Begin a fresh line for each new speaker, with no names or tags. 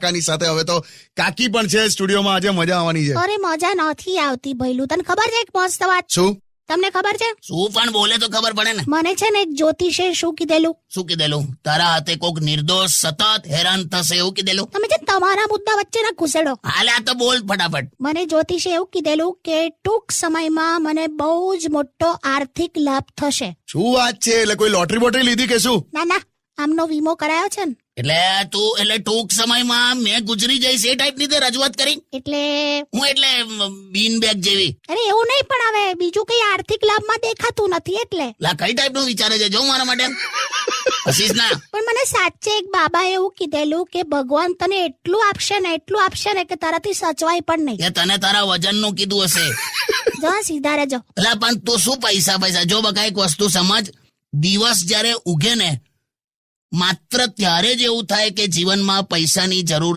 કાકાની સાથે હવે તો કાકી પણ છે સ્ટુડિયોમાં. આજે મજા આવવાની છે.
અરે મજા નથી આવતી ભઈલું. તને ખબર છે એક મસ્ત વાત?
શું?
તમને ખબર છે?
શું પણ બોલે તો ખબર પડે ને.
મને છે ને એક જ્યોતિષે શું કીધેલું?
શું કીધેલું? તારા હાથે કોક નિર્દોષ સતત હેરાન થશે એવું કીધેલું?
તમે છે તમારા મુદ્દા વચ્ચે ના ઘુસેડો.
હાલે આ તો બોલ ફટાફટ.
મને જ્યોતિષે એવું કીધેલું કે ટૂંક સમયમાં મને બહુ જ મોટો આર્થિક લાભ થશે.
શું વાત છે? એટલે કોઈ લોટરી બોટરી લીધી કે શું?
ના ના, આમનો વીમો કરાયો છે ને.
એટલે ટૂંક સમયમાં મેં ગુજરી જઈશ એ ટાઈપની તે રજૂઆત કરી?
એટલે
બીન બેગ જેવી.
અરે એવું નહીં, પણ હવે બીજું કઈ આર્થિક લાભમાં દેખાતું નથી એટલે.
લા કઈ ટાઈપનું વિચારે છે જો મારા માટે? હસીશ ના.
પણ મને સાચે એક બાબાએ એવું કીધેલું કે ભગવાન તને એટલું આપશે ને કે તારાથી સચવાય પણ નહીં.
કે તને તારા વજનનું કીધું હશે.
જો સીધા રહેજો.
એટલે પણ તું શું પૈસા જો બકા એક વસ્તુ સમજ. દિવસ જ્યારે ઉગે ને માત્ર ત્યારે જ એવું થાય કે જીવનમાં પૈસાની જરૂર